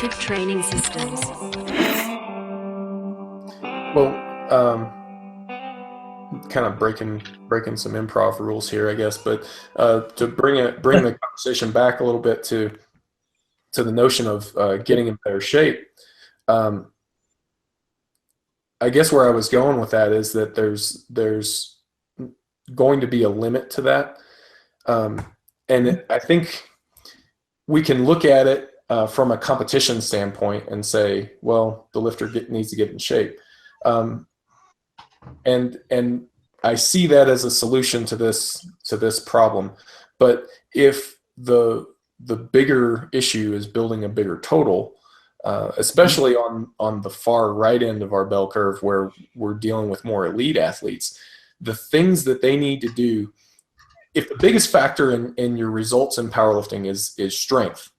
Reactive training systems. Well, kind of breaking some improv rules here, I guess, but to bring the conversation back a little bit to the notion of getting in better shape. Um, I guess where I was going with that is that there's going to be a limit to that, and I think we can look at it from a competition standpoint and say, well, the lifter needs to get in shape. And I see that as a solution to this problem. But if the bigger issue is building a bigger total, especially on the far right end of our bell curve where we're dealing with more elite athletes, the things that they need to do, if the biggest factor in your results in powerlifting is strength,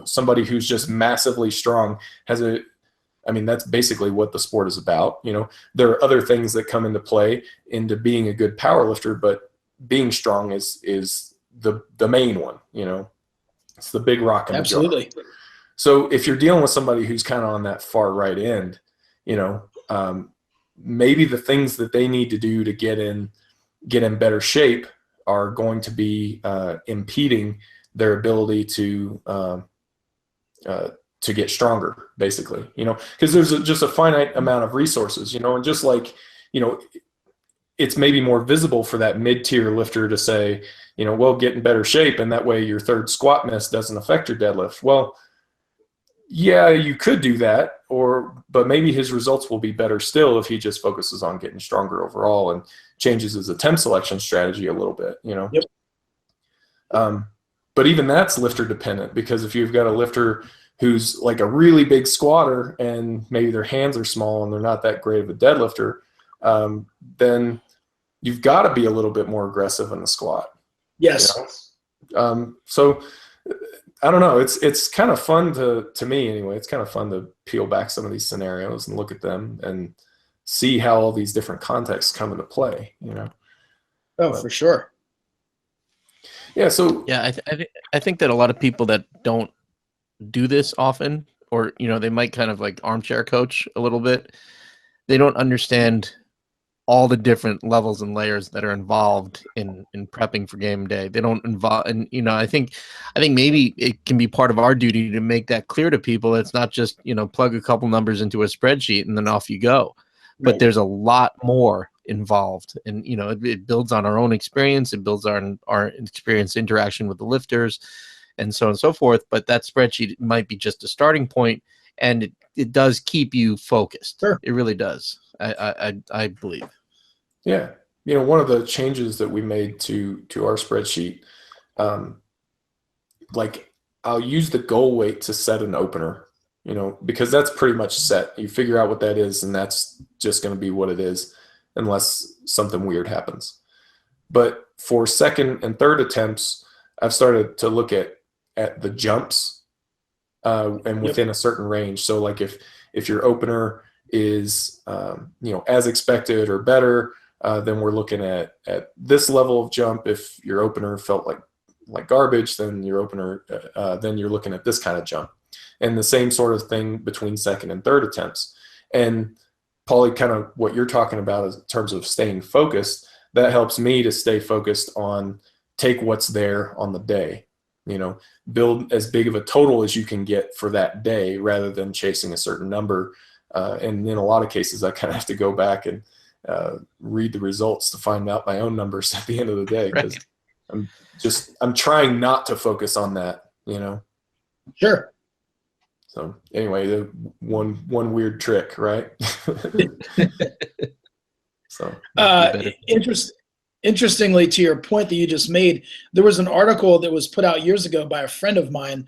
somebody who's just massively strong that's basically what the sport is about. There are other things that come into play into being a good power lifter, but being strong is the main one. It's the big rock in the jar. Absolutely. So if you're dealing with somebody who's kind of on that far right end, maybe the things that they need to do to get in better shape are going to be impeding their ability to get stronger, basically, because there's just a finite amount of resources, and just like, it's maybe more visible for that mid-tier lifter to say, well, get in better shape, and that way your third squat miss doesn't affect your deadlift. Well, yeah, you could do that, but maybe his results will be better still if he just focuses on getting stronger overall and changes his attempt selection strategy a little bit, Yep. But even that's lifter dependent, because if you've got a lifter who's like a really big squatter and maybe their hands are small and they're not that great of a deadlifter, then you've got to be a little bit more aggressive in the squat. Yes. So I don't know. It's kind of fun to me anyway. It's kind of fun to peel back some of these scenarios and look at them and see how all these different contexts come into play. For sure. Yeah. So yeah, I think that a lot of people that don't do this often, or they might kind of like armchair coach a little bit, they don't understand all the different levels and layers that are involved in prepping for game day. They don't involve, and I think maybe it can be part of our duty to make that clear to people. It's not just plug a couple numbers into a spreadsheet and then off you go. Right. But there's a lot more involved, and it builds on our own experience. It builds on our experience interaction with the lifters, and so on and so forth. But that spreadsheet might be just a starting point, and it does keep you focused. Sure. It really does. I believe. Yeah. One of the changes that we made to our spreadsheet, like I'll use the goal weight to set an opener, because that's pretty much set. You figure out what that is, and that's just going to be what it is unless something weird happens. But for second and third attempts, I've started to look at the jumps and within a certain range. So like if your opener is as expected or better, then we're looking at this level of jump. If your opener felt like garbage, then your opener then you're looking at this kind of jump, and the same sort of thing between second and third attempts. And Paulie, kind of what you're talking about is in terms of staying focused, that helps me to stay focused on take what's there on the day, build as big of a total as you can get for that day rather than chasing a certain number. And in a lot of cases, I kind of have to go back and read the results to find out my own numbers at the end of the day, because I'm trying not to focus on that, Sure. So anyway, the one weird trick, right? So interestingly, to your point that you just made, there was an article that was put out years ago by a friend of mine,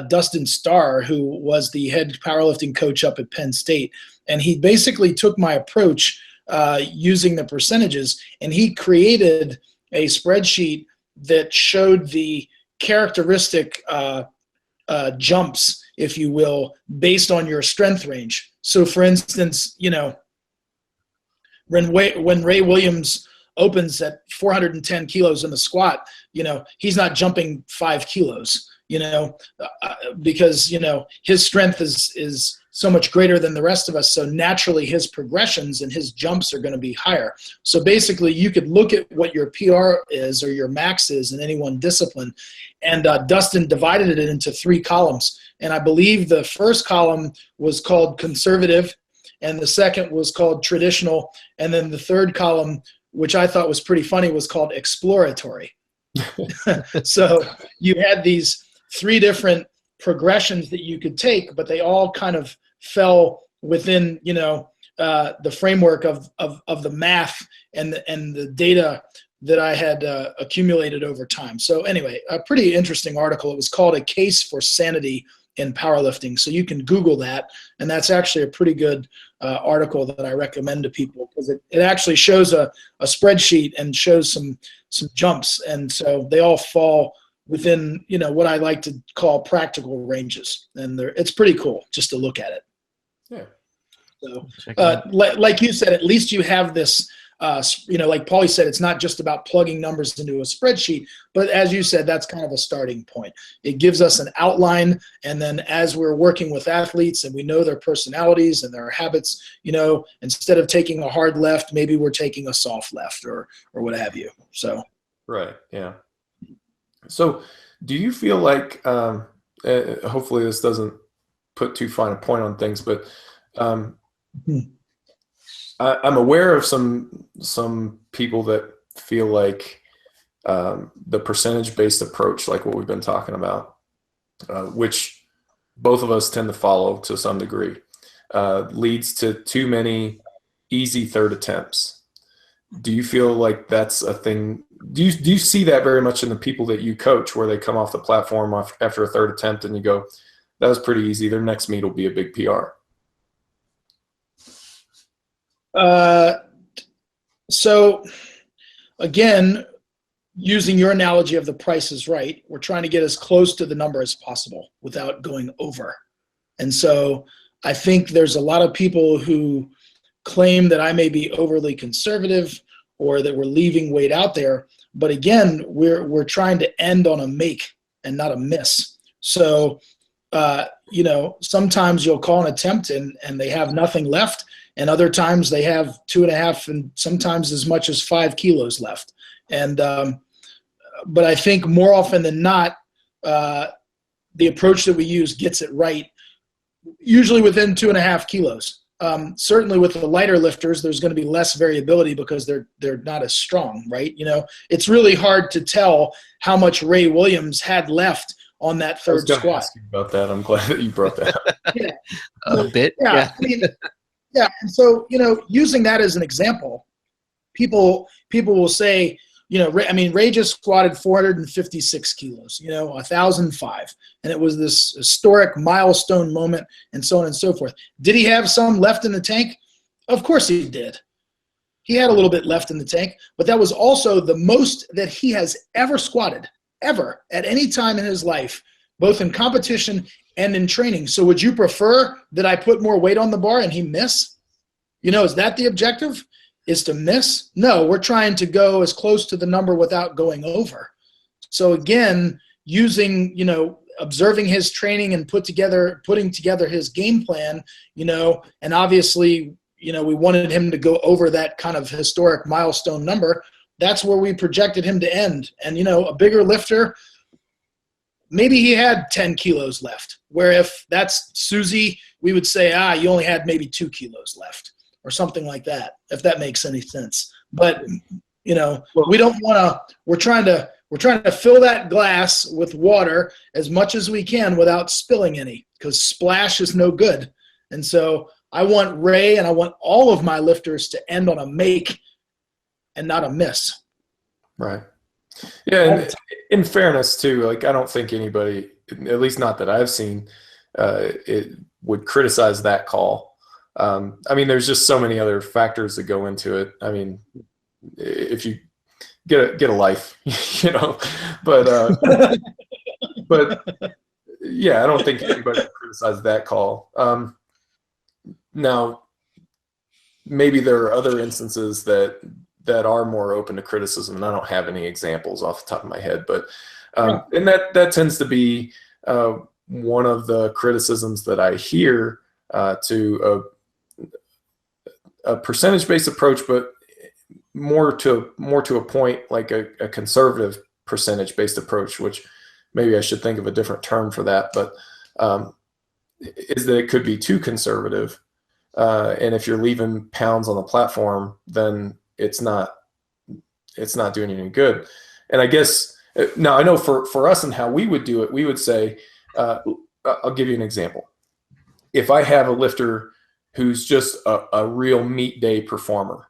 Dustin Starr, who was the head powerlifting coach up at Penn State. And he basically took my approach using the percentages, and he created a spreadsheet that showed the characteristic jumps, if you will, based on your strength range. So for instance, when Ray Williams opens at 410 kilos in the squat, he's not jumping 5 kilos. because his strength is so much greater than the rest of us. So naturally, his progressions and his jumps are going to be higher. So basically, you could look at what your PR is or your max is in any one discipline, and Dustin divided it into 3 columns. And I believe the first column was called conservative, and the second was called traditional, and then the third column, which I thought was pretty funny, was called exploratory. So you had these 3 different progressions that you could take, but they all kind of fell within the framework of the math and the data that I had accumulated over time. So anyway, a pretty interesting article. It was called A Case for Sanity in Powerlifting. So you can Google that, and that's actually a pretty good article that I recommend to people, because it actually shows a spreadsheet and shows some jumps, and so they all fall within what I like to call practical ranges, and it's pretty cool just to look at it. Yeah. So like you said, at least you have this. Like Paulie said, it's not just about plugging numbers into a spreadsheet, but as you said, that's kind of a starting point. It gives us an outline, and then as we're working with athletes and we know their personalities and their habits, instead of taking a hard left, maybe we're taking a soft left or what have you. So. Right. Yeah. So do you feel like, hopefully this doesn't put too fine a point on things, but I'm aware of some people that feel like the percentage-based approach, like what we've been talking about, which both of us tend to follow to some degree, leads to too many easy third attempts. Do you feel like that's a thing? Do you see that very much in the people that you coach, where they come off the platform after a third attempt and you go, that was pretty easy, their next meet will be a big PR? So again, using your analogy of the Price is Right, we're trying to get as close to the number as possible without going over. And so I think there's a lot of people who claim that I may be overly conservative or that we're leaving weight out there. But again, we're trying to end on a make and not a miss. So, sometimes you'll call an attempt and they have nothing left. And other times they have 2.5 and sometimes as much as 5 kilos left. And but I think more often than not, the approach that we use gets it right, usually within 2.5 kilos. Certainly with the lighter lifters, there's going to be less variability because they're not as strong, right? It's really hard to tell how much Ray Williams had left on that third squat. I was ask you about that. I'm glad that you brought that up. Yeah. A bit. Yeah. Yeah, and so using that as an example, people will say, Ray just squatted 456 kilos, 1,005, and it was this historic milestone moment, and so on and so forth. Did he have some left in the tank? Of course he did. He had a little bit left in the tank, but that was also the most that he has ever squatted, ever, at any time in his life, both in competition and in training. So would you prefer that I put more weight on the bar and he miss? Is that the objective? Is to miss? No, we're trying to go as close to the number without going over. So again, using, observing his training and putting together his game plan, and obviously, we wanted him to go over that kind of historic milestone number. That's where we projected him to end. And, a bigger lifter, maybe he had 10 kilos left, where if that's Susie, we would say, you only had maybe 2 kilos left or something like that, if that makes any sense. But, we don't want to, we're trying to fill that glass with water as much as we can without spilling any, because splash is no good. And so I want Ray and I want all of my lifters to end on a make and not a miss. Right. Yeah, and in fairness too, I don't think anybody, at least not that I've seen, it would criticize that call. There's just so many other factors that go into it. If you get a life, but yeah, I don't think anybody would criticize that call. Now, maybe there are other instances that that are more open to criticism, and I don't have any examples off the top of my head, but Yeah. and that tends to be one of the criticisms that I hear to a percentage-based approach, but more to a point, like a conservative percentage-based approach, which maybe I should think of a different term for that, but is that it could be too conservative. And if you're leaving pounds on the platform, then it's not doing any good. And I guess now I know for us and how we would do it, we would say, I'll give you an example. If I have a lifter who's just a real meet day performer,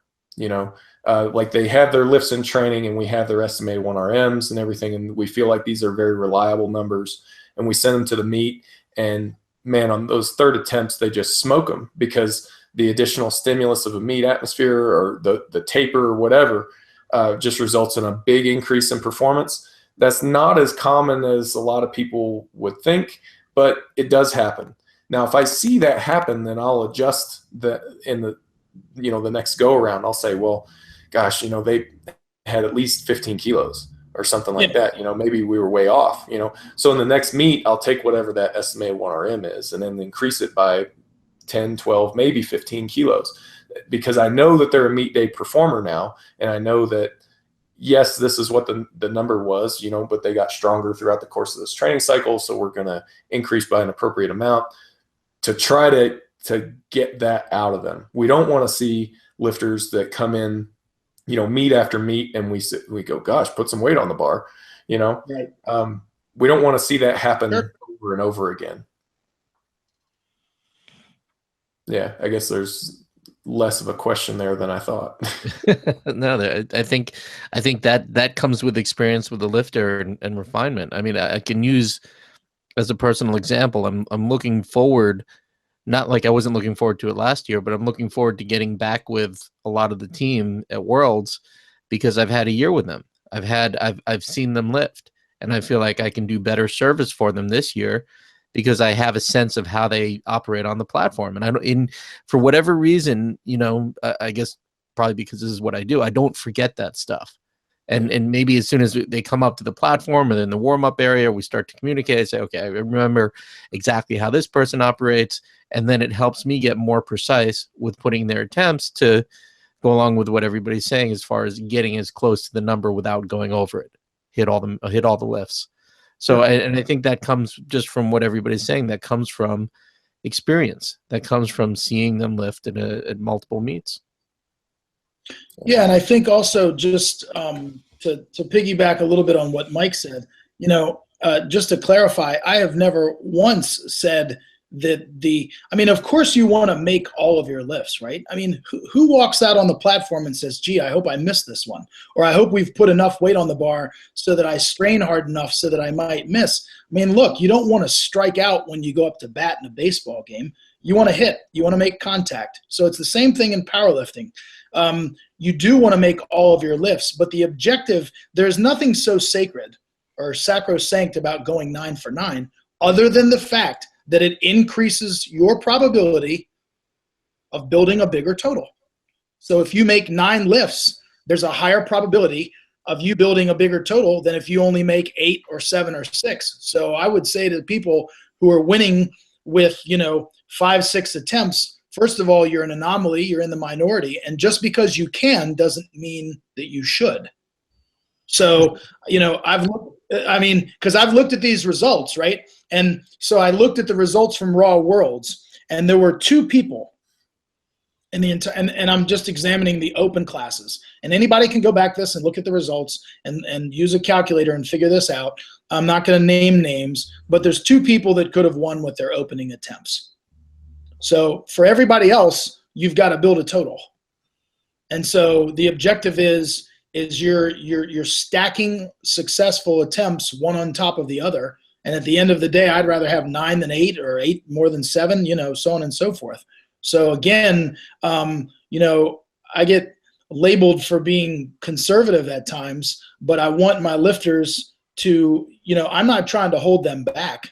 like they have their lifts in training and we have their estimated 1RMs and everything, and we feel like these are very reliable numbers, and we send them to the meet, and man, on those third attempts, they just smoke them because the additional stimulus of a meet atmosphere or the taper or whatever just results in a big increase in performance. That's not as common as a lot of people would think, but it does happen. Now, if I see that happen, then I'll adjust in the next go around. I'll say, well, gosh, they had at least 15 kilos or something like that. Maybe we were way off, So in the next meet, I'll take whatever that estimated 1RM is and then increase it by 10, 12, maybe 15 kilos, because I know that they're a meet day performer now. And I know that, yes, this is what the number was, but they got stronger throughout the course of this training cycle. So we're going to increase by an appropriate amount to try to get that out of them. We don't want to see lifters that come in, meet after meet, and we go, gosh, put some weight on the bar, Right. We don't want to see that happen Sure. over and over again. Yeah, I guess there's less of a question there than I thought. No, I think that comes with experience with the lifter and refinement. I mean, I can use as a personal example. I'm looking forward, not like I wasn't looking forward to it last year, but I'm looking forward to getting back with a lot of the team at Worlds because I've had a year with them. I've seen them lift, and I feel like I can do better service for them this year because I have a sense of how they operate on the platform. And for whatever reason, I guess probably because this is what I do, I don't forget that stuff. And maybe as soon as they come up to the platform and in the warm-up area, we start to communicate. I say, okay, I remember exactly how this person operates. And then it helps me get more precise with putting their attempts to go along with what everybody's saying as far as getting as close to the number without going over it, hit all the lifts. So, and I think that comes just from what everybody's saying. That comes from experience. That comes from seeing them lift at multiple meets. Yeah, and I think also just to piggyback a little bit on what Mike said, just to clarify, I have never once said that of course you want to make all of your lifts, right? I mean, who walks out on the platform and says, gee, I hope I missed this one, or I hope we've put enough weight on the bar so that I strain hard enough so that I might miss. I mean, look, you don't want to strike out when you go up to bat in a baseball game. You want to hit, you want to make contact. So it's the same thing in powerlifting. You do want to make all of your lifts, but the objective, there's nothing so sacred or sacrosanct about going 9 for 9 other than the fact that it increases your probability of building a bigger total. So if you make 9 lifts, there's a higher probability of you building a bigger total than if you only make 8 or 7 or 6. So I would say to people who are winning with, 5, 6 attempts, first of all, you're an anomaly, you're in the minority, and just because you can doesn't mean that you should. So, because I've looked at these results, right? And so I looked at the results from Raw Worlds, and there were 2 people in the entire, and I'm just examining the open classes. And anybody can go back this and look at the results and use a calculator and figure this out. I'm not going to name names, but there's 2 people that could have won with their opening attempts. So for everybody else, you've got to build a total. And so the objective is you're stacking successful attempts one on top of the other. And at the end of the day, I'd rather have 9 than 8 or 8 more than 7, so on and so forth. So again, I get labeled for being conservative at times, but I want my lifters to, I'm not trying to hold them back.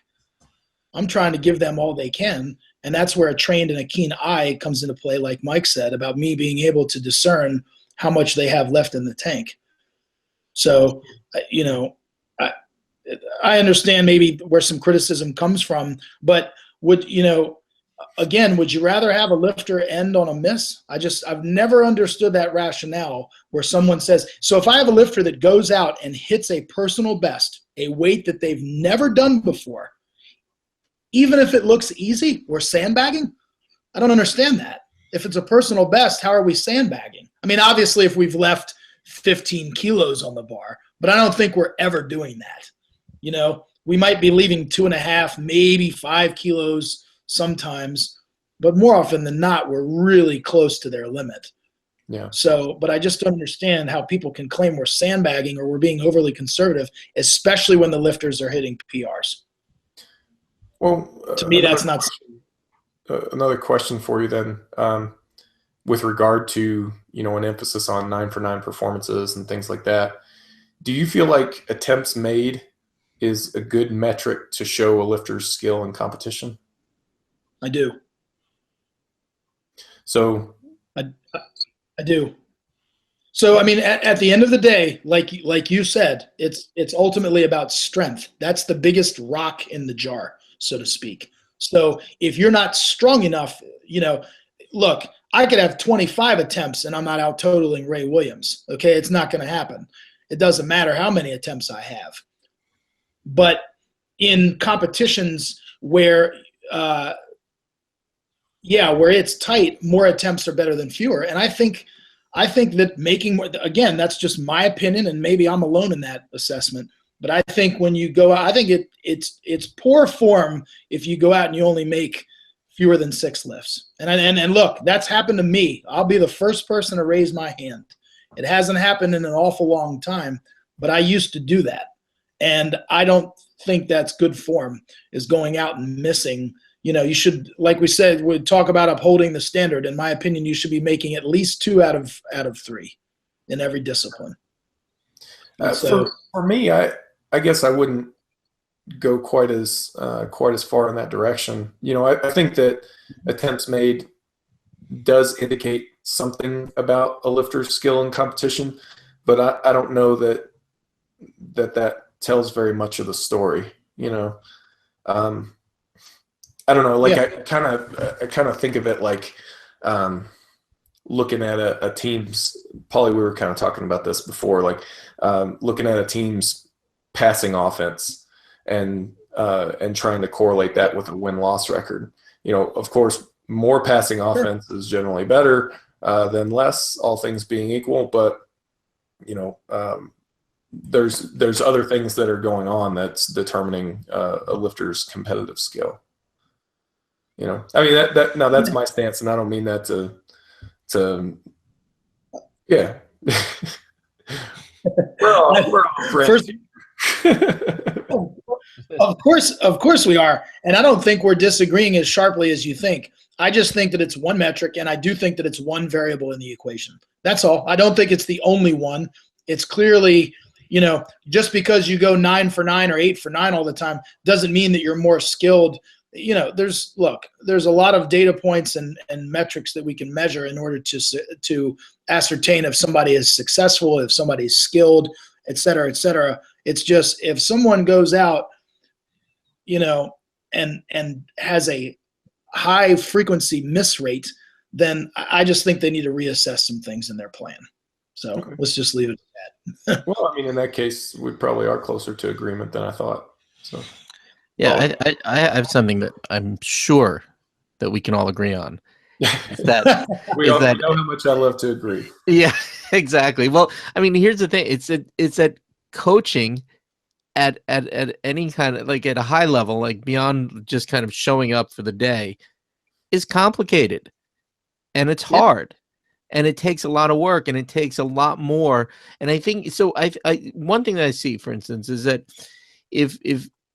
I'm trying to give them all they can. And that's where a trained and a keen eye comes into play, like Mike said, about me being able to discern how much they have left in the tank. So, you know, I understand maybe where some criticism comes from, but would you rather have a lifter end on a miss? I've never understood that rationale where someone says, so if I have a lifter that goes out and hits a personal best, a weight that they've never done before, even if it looks easy, we're sandbagging? I don't understand that. If it's a personal best, how are we sandbagging? I mean, obviously if we've left 15 kilos on the bar, but I don't think we're ever doing that. You know, we might be leaving 2.5, maybe 5 kilos sometimes, but more often than not, we're really close to their limit. Yeah. So, but I just don't understand how people can claim we're sandbagging or we're being overly conservative, especially when the lifters are hitting PRs. Well, to me, that's not. Another question for you then, with regard to, an emphasis on 9-for-9 performances and things like that. Do you feel like attempts made is a good metric to show a lifter's skill in competition? I do. So I do. So, I mean, at the end of the day, like you said, it's ultimately about strength. That's the biggest rock in the jar, so to speak. So if you're not strong enough, look, I could have 25 attempts and I'm not out totaling Ray Williams. Okay, it's not going to happen. It doesn't matter how many attempts I have. But in competitions where where it's tight, more attempts are better than fewer. And I think that making more, again, that's just my opinion, and maybe I'm alone in that assessment. But I think when you go out, I think it's poor form if you go out and you only make fewer than 6 lifts. And look, that's happened to me. I'll be the first person to raise my hand. It hasn't happened in an awful long time, but I used to do that. And I don't think that's good form, is going out and missing. You should, like we said, we talk about upholding the standard. In my opinion, you should be making at least 2 out of 3 in every discipline. For me, I guess I wouldn't go quite as far in that direction. I think that attempts made does indicate something about a lifter's skill in competition, but I don't know that tells very much of the story. I don't know. Like, yeah. I kind of think of it like looking at a team's. Paulie, we were kind of talking about this before. Like looking at a team's passing offense and trying to correlate that with a win-loss record. Of course, more passing offense is generally better than less, all things being equal. But there's other things that are going on that's determining a lifter's competitive skill. I mean that's my stance, and I don't mean that to yeah. we're all friends. Of course we are, and I don't think we're disagreeing as sharply as you think. I just think that it's one metric, and I do think that it's one variable in the equation. That's all. I don't think it's the only one. It's clearly, just because you go 9-for-9 or 8-for-9 all the time doesn't mean that you're more skilled. There's a lot of data points and metrics that we can measure in order to ascertain if somebody is successful, if somebody's skilled, et cetera, et cetera. It's just, if someone goes out, and has a high frequency miss rate, then I just think they need to reassess some things in their plan. So okay. Let's just leave it at that. Well, I mean, in that case, we probably are closer to agreement than I thought. So. Yeah, I have something that I'm sure that we can all agree on. That we know how much I love to agree. Yeah, exactly. Well, I mean, here's the thing: it's that coaching at any kind of, like, at a high level, like beyond just kind of showing up for the day, is complicated, and it's hard, and it takes a lot of work, and it takes a lot more. And I think so. One thing that I see, for instance, is that if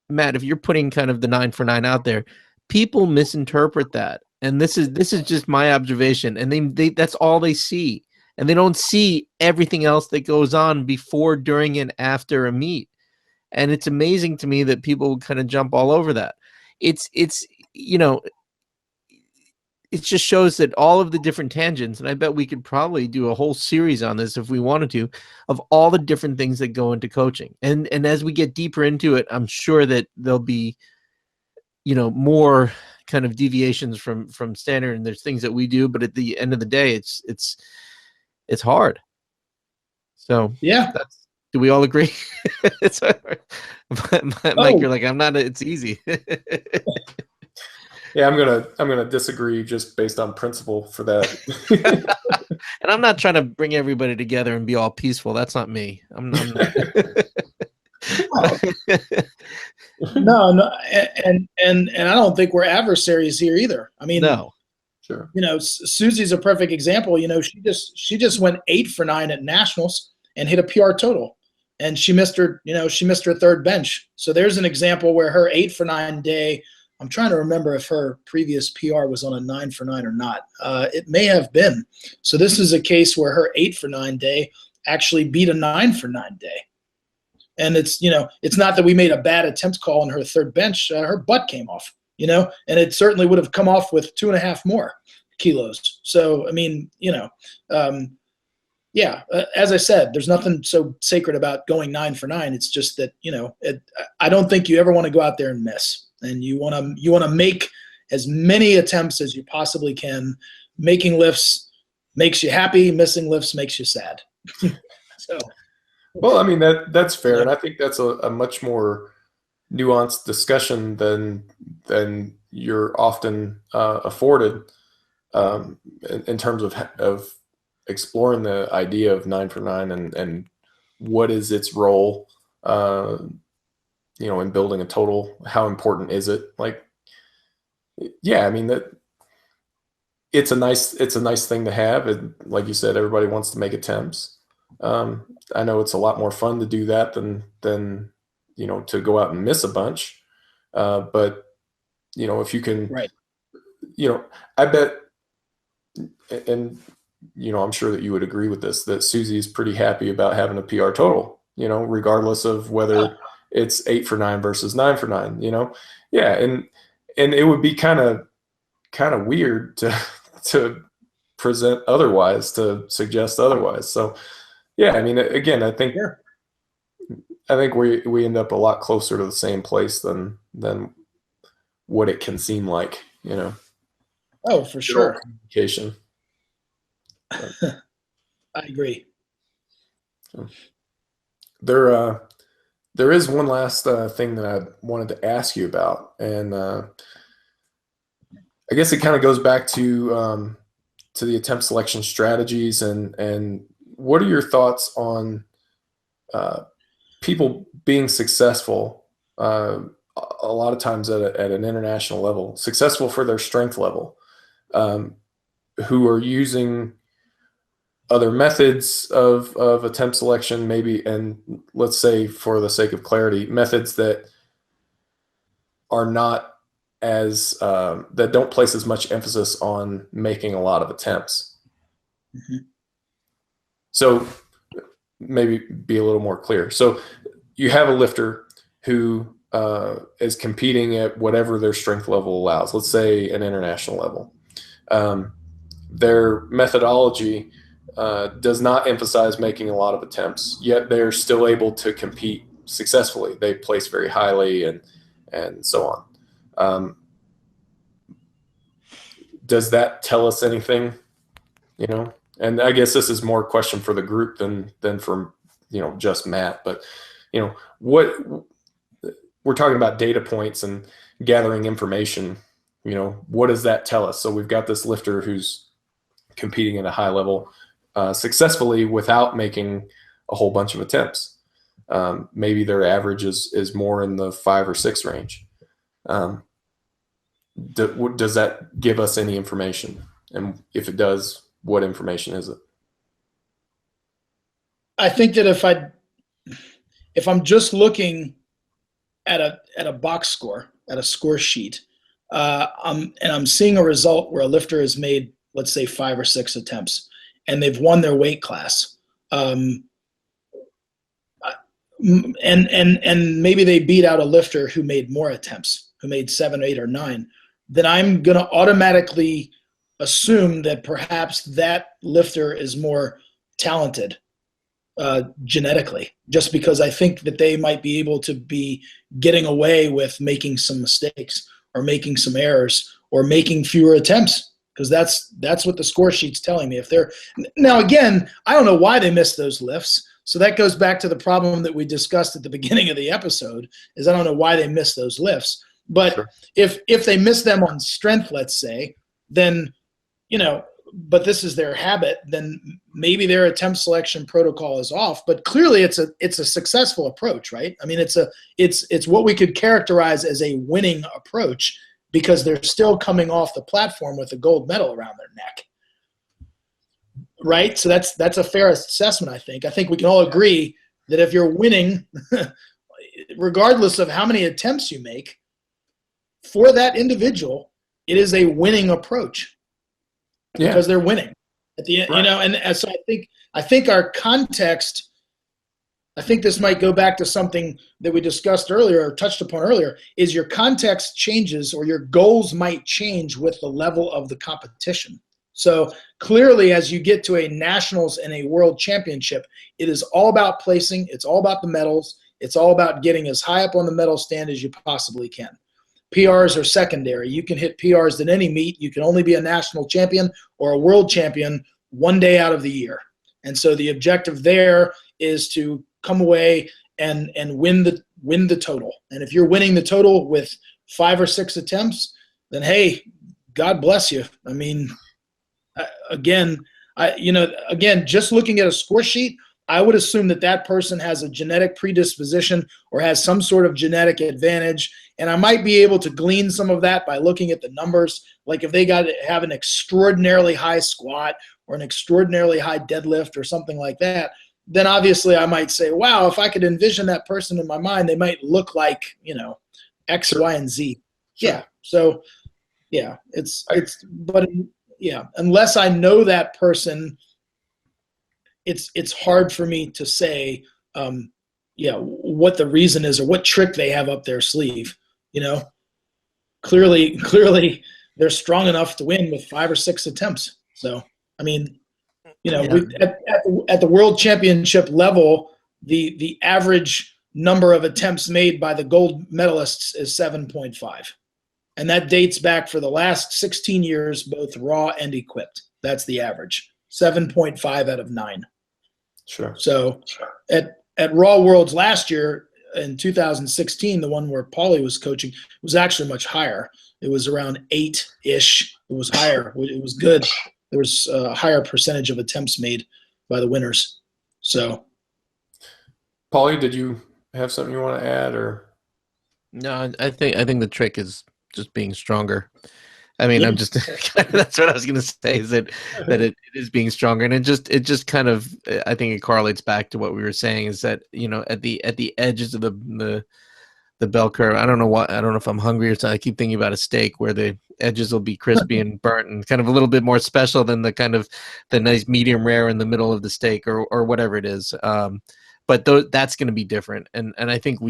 Matt, if you're putting kind of the 9-for-9 out there, people misinterpret that. And this is just my observation. And they that's all they see. And they don't see everything else that goes on before, during, and after a meet. And it's amazing to me that people kind of jump all over that. It's it just shows that all of the different tangents, and I bet we could probably do a whole series on this if we wanted to, of all the different things that go into coaching. And as we get deeper into it, I'm sure that there'll be, more kind of deviations from standard, and there's things that we do, but at the end of the day, it's hard. So yeah. Do we all agree? It's hard. Mike, you're like, I'm not. It's easy. Yeah, I'm gonna disagree just based on principle for that. And I'm not trying to bring everybody together and be all peaceful. That's not me. I'm not. No, and I don't think we're adversaries here either. I mean, no. Sure. Susie's a perfect example. She just went 8 for 9 at nationals and hit a PR total, and she missed her third bench. So there's an example where her 8 for 9 day. I'm trying to remember if her previous PR was on a 9 for 9 or not. It may have been. So this is a case where her 8 for 9 day actually beat a 9 for 9 day. And it's not that we made a bad attempt call on her third bench. Her butt came off, and it certainly would have come off with 2.5 more kilos. So, I mean, as I said, there's nothing so sacred about going 9 for 9. It's just that, I don't think you ever want to go out there and miss. And you want to make as many attempts as you possibly can. Making lifts makes you happy. Missing lifts makes you sad. So. Well, I mean, that's fair, and I think that's a much more nuanced discussion than you're often afforded in terms of exploring the idea of 9 for 9 and what is its role, in building a total. How important is it? Like, yeah, I mean that it's a nice thing to have. And like you said, everybody wants to make attempts. I know it's a lot more fun to do that than to go out and miss a bunch. But if you can, right. I bet, and I'm sure that you would agree with this, that Susie's pretty happy about having a PR total, regardless of whether it's 8 for 9 versus 9 for 9, yeah. And it would be kind of weird to present otherwise, to suggest otherwise. So, yeah, I mean, again, I think we end up a lot closer to the same place than what it can seem like, Oh, for sure. Communication. I agree. There is one last thing that I wanted to ask you about, and I guess it kind of goes back to the attempt selection strategies and what are your thoughts on people being successful a lot of times at an international level, successful for their strength level, who are using other methods of attempt selection, maybe, and let's say for the sake of clarity, methods that are not as that don't place as much emphasis on making a lot of attempts. Mm-hmm. So maybe be a little more clear. So you have a lifter who is competing at whatever their strength level allows, let's say an international level. Their methodology does not emphasize making a lot of attempts, yet they're still able to compete successfully. They place very highly and so on. Does that tell us anything, And I guess this is more a question for the group than for just Matt. But what we're talking about, data points and gathering information. What does that tell us? So we've got this lifter who's competing at a high level successfully without making a whole bunch of attempts. Maybe their average is more in the 5 or 6 range. Does that give us any information? And if it does, what information is it? I think that if I'm just looking at a box score, at a score sheet, and I'm seeing a result where a lifter has made, let's say, 5 or 6 attempts, and they've won their weight class, and maybe they beat out a lifter who made more attempts, who made 7, 8, or 9, then I'm going to automatically assume that perhaps that lifter is more talented genetically, just because I think that they might be able to be getting away with making some mistakes or making some errors or making fewer attempts, because that's what the score sheet's telling me. If they're now, again, I don't know why they missed those lifts. So that goes back to the problem that we discussed at the beginning of the episode, is I don't know why they missed those lifts. But Sure. if they miss them on strength, let's say, then, but this is their habit, then maybe their attempt selection protocol is off. But clearly it's a successful approach, right? I mean, it's what we could characterize as a winning approach, because they're still coming off the platform with a gold medal around their neck. Right? So that's a fair assessment, I think. I think we can all agree that if you're winning, regardless of how many attempts you make, for that individual, it is a winning approach, because they're winning at the end, Right. and so I think our context, I think this might go back to something that we discussed earlier or touched upon earlier, is your context changes, or your goals might change with the level of the competition. So clearly, as you get to a nationals and a world championship, it is all about placing. It's all about the medals. It's all about getting as high up on the medal stand as you possibly can. PRs are secondary. You can hit PRs in any meet. You can only be a national champion or a world champion one day out of the year. And so the objective there is to come away and win the total. And if you're winning the total with 5 or 6 attempts, then hey, God bless you. I mean, again, just looking at a score sheet, I would assume that person has a genetic predisposition or has some sort of genetic advantage. And I might be able to glean some of that by looking at the numbers. Like if they have an extraordinarily high squat or an extraordinarily high deadlift or something like that, then obviously I might say, wow, if I could envision that person in my mind, they might look like, X, Sure. Y, and Z. Sure. Yeah. So yeah, unless I know that person, it's hard for me to say, what the reason is or what trick they have up their sleeve. Clearly they're strong enough to win with 5 or 6 attempts. So, I mean, at the world championship level, the average number of attempts made by the gold medalists is 7.5. And that dates back for the last 16 years, both raw and equipped. That's the average, 7.5 out of 9. Sure. So at Raw Worlds last year in 2016, the one where Paulie was coaching, was actually much higher. It was around 8-ish. It was higher. It was good. There was a higher percentage of attempts made by the winners. So, Paulie, did you have something you want to add, or? No, I think the trick is just being stronger. I mean, Yeah. I'm just that's what I was going to say, is that it is being stronger, and it just kind of, I think it correlates back to what we were saying, is that at the edges of the bell curve. I don't know if I'm hungry or something. I keep thinking about a steak where the edges will be crispy and burnt and kind of a little bit more special than the kind of the nice medium rare in the middle of the steak or whatever it is. But that's going to be different, and I think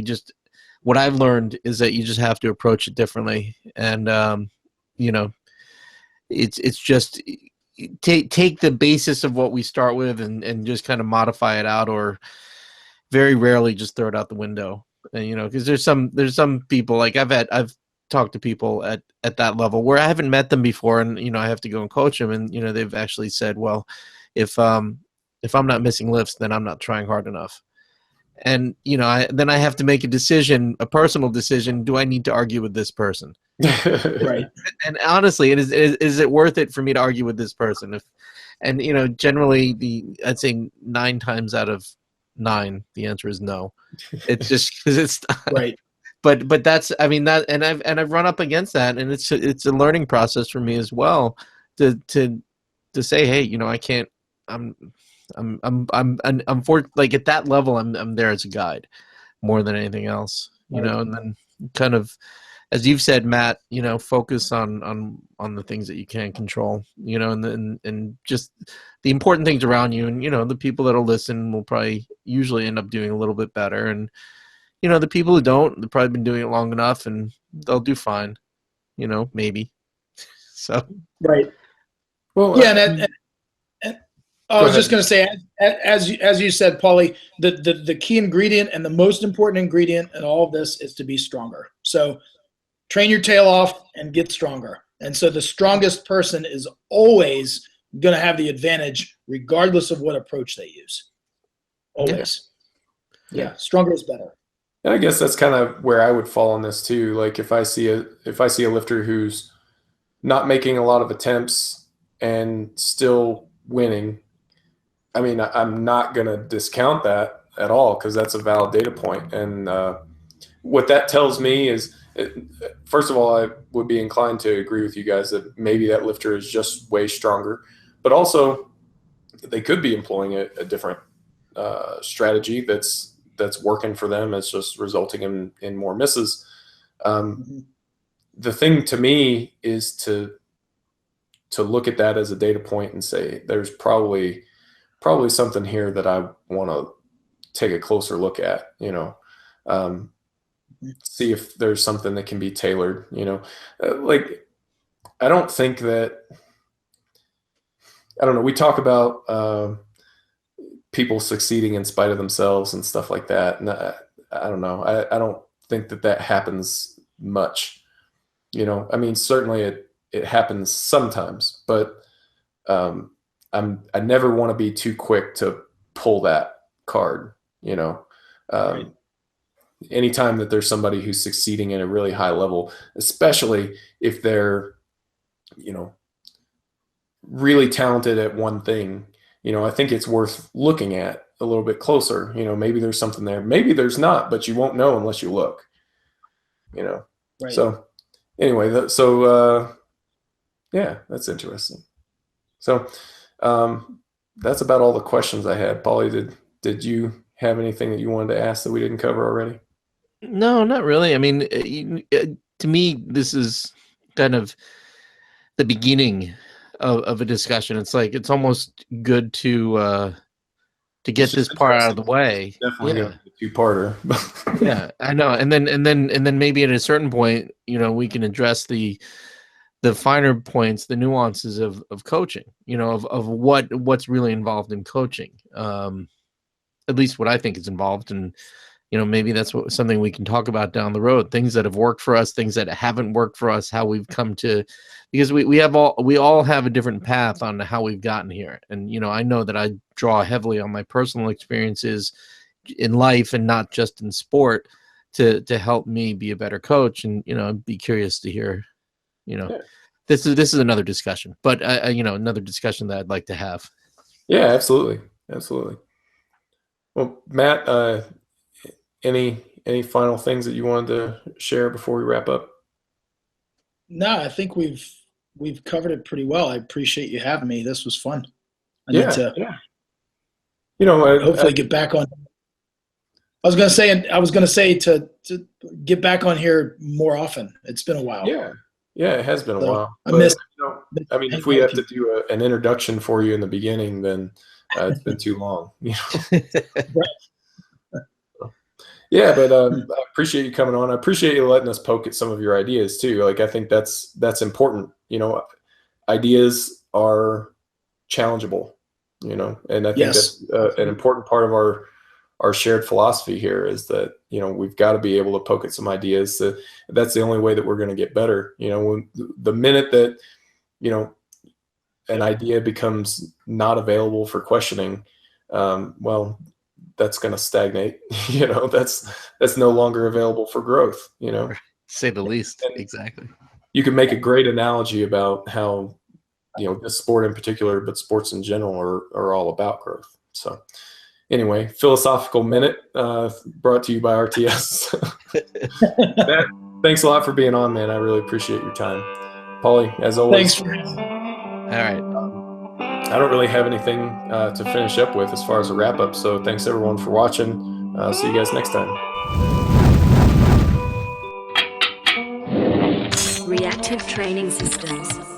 what I've learned is that you just have to approach it differently, and it's just take the basis of what we start with and just kind of modify it out, or very rarely just throw it out the window. And, because there's some people, like I've talked to people at that level where I haven't met them before, and I have to go and coach them, and they've actually said, well, if I'm not missing lifts, then I'm not trying hard enough. And then I have to make a personal decision. Do I need to argue with this person? Right. And honestly, is it worth it for me to argue with this person? Generally, I'd say 9 times out of 9, the answer is no. It's just because it's Right. But that's, I mean, that, and I've run up against that, and it's a learning process for me as well to say, hey, I can't. I'm for, like, at that level, I'm there as a guide more than anything else, Right. and then kind of, as you've said, Matt, focus on the things that you can control, and just the important things around you, and the people that'll listen will probably usually end up doing a little bit better, and the people who don't, they've probably been doing it long enough, and they'll do fine, maybe. So Right. Well, Yeah, and I go was just ahead. going to say, as you said, Paulie, the key ingredient and the most important ingredient in all of this is to be stronger. So train your tail off and get stronger. And so the strongest person is always going to have the advantage, regardless of what approach they use. Always. Yeah, stronger is better. And I guess that's kind of where I would fall on this too. Like if I see a lifter who's not making a lot of attempts and still winning, I mean, I'm not going to discount that at all because that's a valid data point. And what that tells me is, first of all, I would be inclined to agree with you guys that maybe that lifter is just way stronger, but also they could be employing a different strategy that's working for them. It's just resulting in more misses. The thing to me is to look at that as a data point and say there's probably something here that I want to take a closer look at, see if there's something that can be tailored, like I don't think that, I don't know, we talk about people succeeding in spite of themselves and stuff like that. And I don't know. I don't think that happens much, I mean, certainly it happens sometimes, but I never want to be too quick to pull that card, Right. Anytime that there's somebody who's succeeding at a really high level, especially if they're, really talented at one thing, I think it's worth looking at a little bit closer. Maybe there's something there, maybe there's not, but you won't know unless you look, Right. So anyway, yeah, that's interesting. So that's about all the questions I had. Paulie, did you have anything that you wanted to ask that we didn't cover already? No, not really. I mean, to me, this is kind of the beginning of a discussion. It's like it's almost good to get this part out of the way. Definitely a two-parter. Yeah, I know. And then maybe at a certain point, we can address the finer points, the nuances of coaching, of what's really involved in coaching. At least what I think is involved. And, maybe that's something we can talk about down the road, things that have worked for us, things that haven't worked for us, how we've come to, because we all have a different path on how we've gotten here. And, I know that I draw heavily on my personal experiences in life and not just in sport to help me be a better coach. And, I'd be curious to hear, this is another discussion, but another discussion that I'd like to have. Yeah, absolutely. Absolutely. Well, Matt, any final things that you wanted to share before we wrap up? No, I think we've covered it pretty well. I appreciate you having me. This was fun. I Yeah. need to hopefully get back on. I was going to say to get back on here more often. It's been a while. Yeah, it has been a while. I missed. I mean, if we have to do an introduction for you in the beginning, then it's been too long. Right. Yeah, but I appreciate you coming on. I appreciate you letting us poke at some of your ideas too. Like I think that's important. Ideas are challengeable. And I think that's an important part of our shared philosophy here is that we've got to be able to poke at some ideas. That's the only way that we're going to get better. When the minute that an idea becomes not available for questioning, well, that's going to stagnate. That's no longer available for growth. Say the least. And exactly. You can make a great analogy about how this sport in particular, but sports in general are all about growth. So. Anyway, philosophical minute brought to you by RTS. Matt, thanks a lot for being on, man. I really appreciate your time. Paulie, as always. Thanks. All right. I don't really have anything to finish up with as far as a wrap up. So thanks everyone for watching. See you guys next time. Reactive Training Systems.